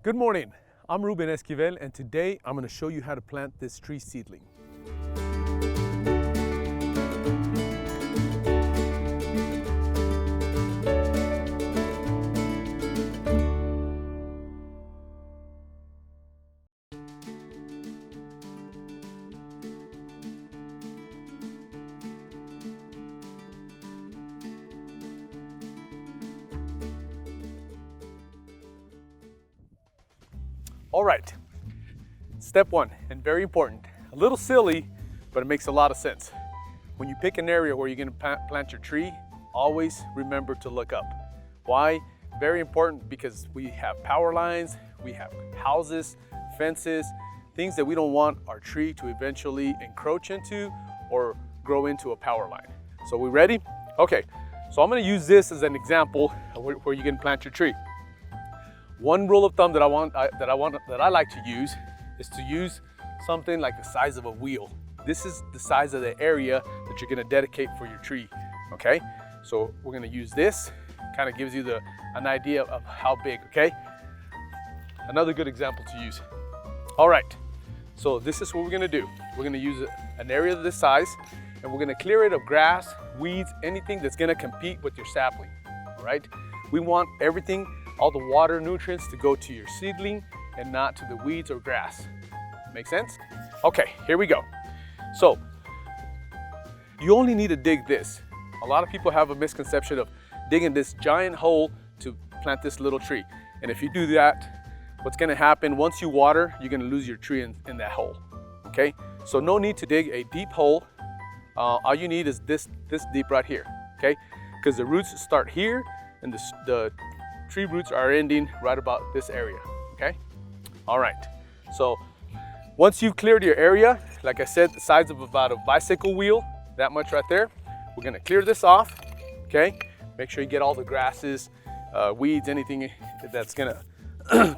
Good morning, I'm Ruben Esquivel, and today I'm going to show you how to plant this tree seedling. All right, step one, and very important, a little silly, but it makes a lot of sense. When you pick an area where you're gonna plant your tree, always remember to look up. Why? Very important, because we have power lines, we have houses, fences, things that we don't want our tree to eventually encroach into or grow into a power line. So we ready? Okay, so I'm gonna use this as an example of where you can plant your tree. One rule of thumb that I like to use is to use something like the size of a wheel. This is the size of the area that you're gonna dedicate for your tree, okay? So we're gonna use this, kind of gives you an idea of how big, okay? Another good example to use. All right, so this is what we're gonna do. We're gonna use an area of this size, and we're gonna clear it of grass, weeds, anything that's gonna compete with your sapling, all right? We want everything, all the water, nutrients to go to your seedling and not to the weeds or grass. Make sense? Okay, here we go. So, you only need to dig this. A lot of people have a misconception of digging this giant hole to plant this little tree. And if you do that, what's gonna happen, once you water, you're gonna lose your tree in that hole, okay? So no need to dig a deep hole. All you need is this deep right here, okay? Because the roots start here and the tree roots are ending right about this area, okay? All right, so once you've cleared your area, like I said, the size of about a bicycle wheel, that much right there, we're gonna clear this off, okay? Make sure you get all the grasses, weeds, anything that's gonna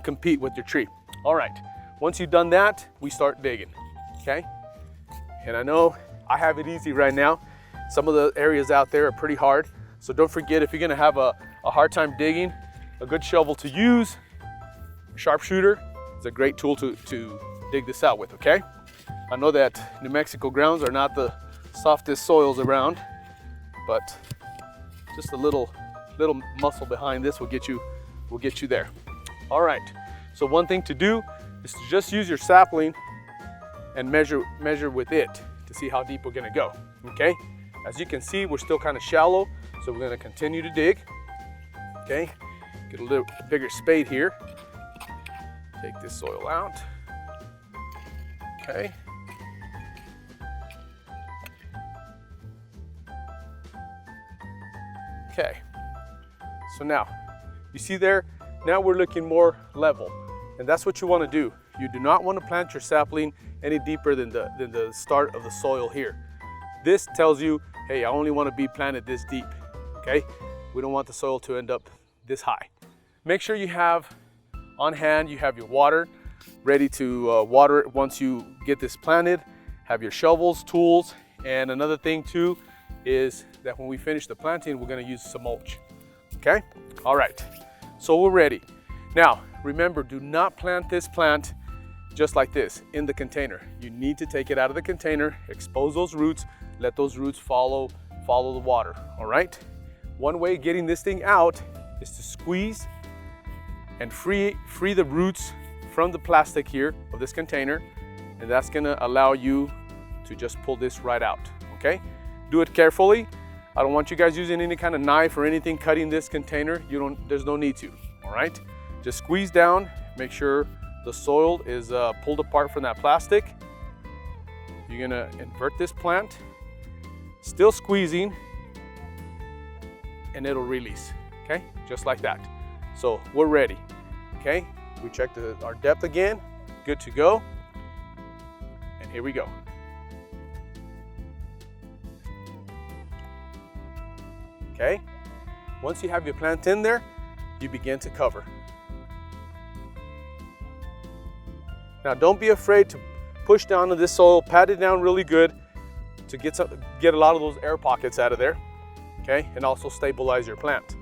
compete with your tree. All right, once you've done that, we start digging, okay? And I know I have it easy right now. Some of the areas out there are pretty hard, so don't forget, if you're gonna have a hard time digging, a good shovel to use, a sharpshooter, is a great tool to dig this out with, okay? I know that New Mexico grounds are not the softest soils around, but just a little muscle behind this will get you there. All right, so one thing to do is to just use your sapling and measure with it to see how deep we're gonna go, okay? As you can see, we're still kind of shallow, so we're gonna continue to dig, okay? Get a little bigger spade here. Take this soil out. Okay. Okay. So now, you see there? Now we're looking more level. And that's what you want to do. You do not want to plant your sapling any deeper than the start of the soil here. This tells you, hey, I only want to be planted this deep. Okay? We don't want the soil to end up this high. Make sure you have on hand, you have your water ready to water it once you get this planted. Have your shovels, tools, and another thing too is that when we finish the planting, we're gonna use some mulch, okay? All right, so we're ready. Now, remember, do not plant this plant just like this in the container. You need to take it out of the container, expose those roots, let those roots follow the water, all right? One way of getting this thing out is to squeeze and free the roots from the plastic here of this container, and that's gonna allow you to just pull this right out, okay? Do it carefully. I don't want you guys using any kind of knife or anything cutting this container. There's no need to, all right? Just squeeze down, make sure the soil is pulled apart from that plastic. You're gonna invert this plant, still squeezing, and it'll release, okay? Just like that. So we're ready, okay? We checked our depth again, good to go. And here we go. Okay? Once you have your plant in there, you begin to cover. Now don't be afraid to push down to this soil, pat it down really good to get a lot of those air pockets out of there, okay? And also stabilize your plant.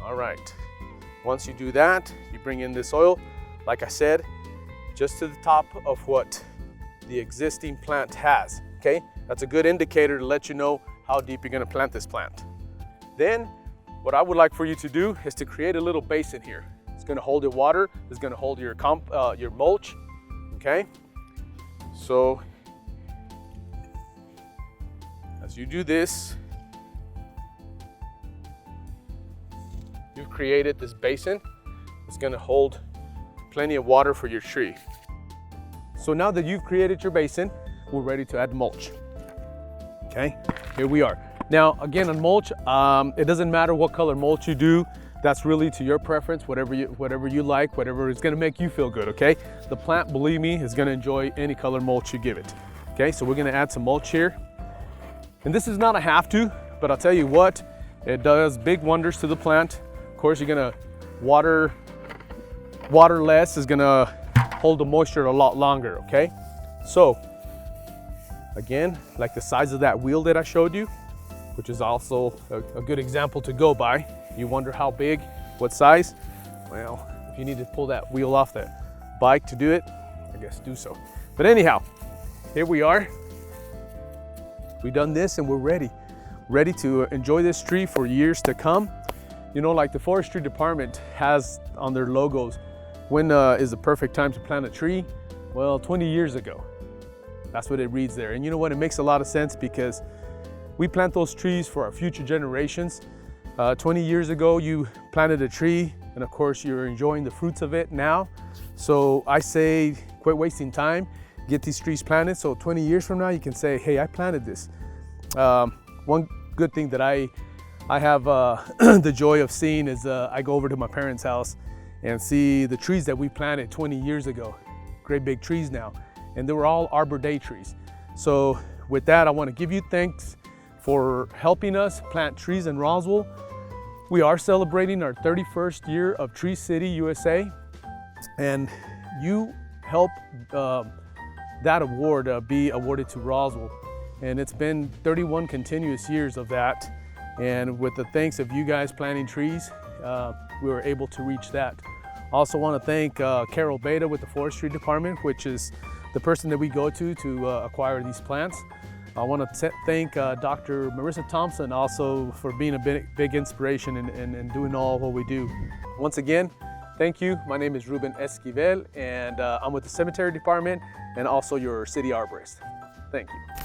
All right. Once you do that, you bring in this oil, like I said, just to the top of what the existing plant has, okay? That's a good indicator to let you know how deep you're gonna plant this plant. Then, what I would like for you to do is to create a little basin here. It's gonna hold your water, it's gonna hold your mulch, okay? So, as you do this, you've created this basin. It's gonna hold plenty of water for your tree. So now that you've created your basin, we're ready to add mulch. Okay, here we are. Now, again, on mulch, it doesn't matter what color mulch you do. That's really to your preference, whatever you like, whatever is gonna make you feel good, okay? The plant, believe me, is gonna enjoy any color mulch you give it. Okay, so we're gonna add some mulch here. And this is not a have to, but I'll tell you what, it does big wonders to the plant. Of course, you're gonna water less, is gonna hold the moisture a lot longer, okay? So, again, like the size of that wheel that I showed you, which is also a good example to go by. You wonder how big, what size? Well, if you need to pull that wheel off the bike to do it, I guess do so. But anyhow, here we are. We've done this and we're ready to enjoy this tree for years to come. You know, like the forestry department has on their logos, when is the perfect time to plant a tree? Well, 20 years ago. That's what it reads there. And you know what? It makes a lot of sense because we plant those trees for our future generations. 20 years ago, you planted a tree, and of course, you're enjoying the fruits of it now. So I say, quit wasting time, get these trees planted. So 20 years from now, you can say, hey, I planted this. One good thing that I have the joy of seeing is I go over to my parents' house and see the trees that we planted 20 years ago. Great big trees now. And they were all Arbor Day trees. So with that, I want to give you thanks for helping us plant trees in Roswell. We are celebrating our 31st year of Tree City, USA. And you help that award be awarded to Roswell. And it's been 31 continuous years of that. And with the thanks of you guys planting trees, we were able to reach that. I also want to thank Carol Beta with the Forestry Department, which is the person that we go to acquire these plants. I want to thank Dr. Marissa Thompson also for being a big inspiration and doing all what we do. Once again, thank you. My name is Ruben Esquivel, and I'm with the Cemetery Department and also your city arborist. Thank you.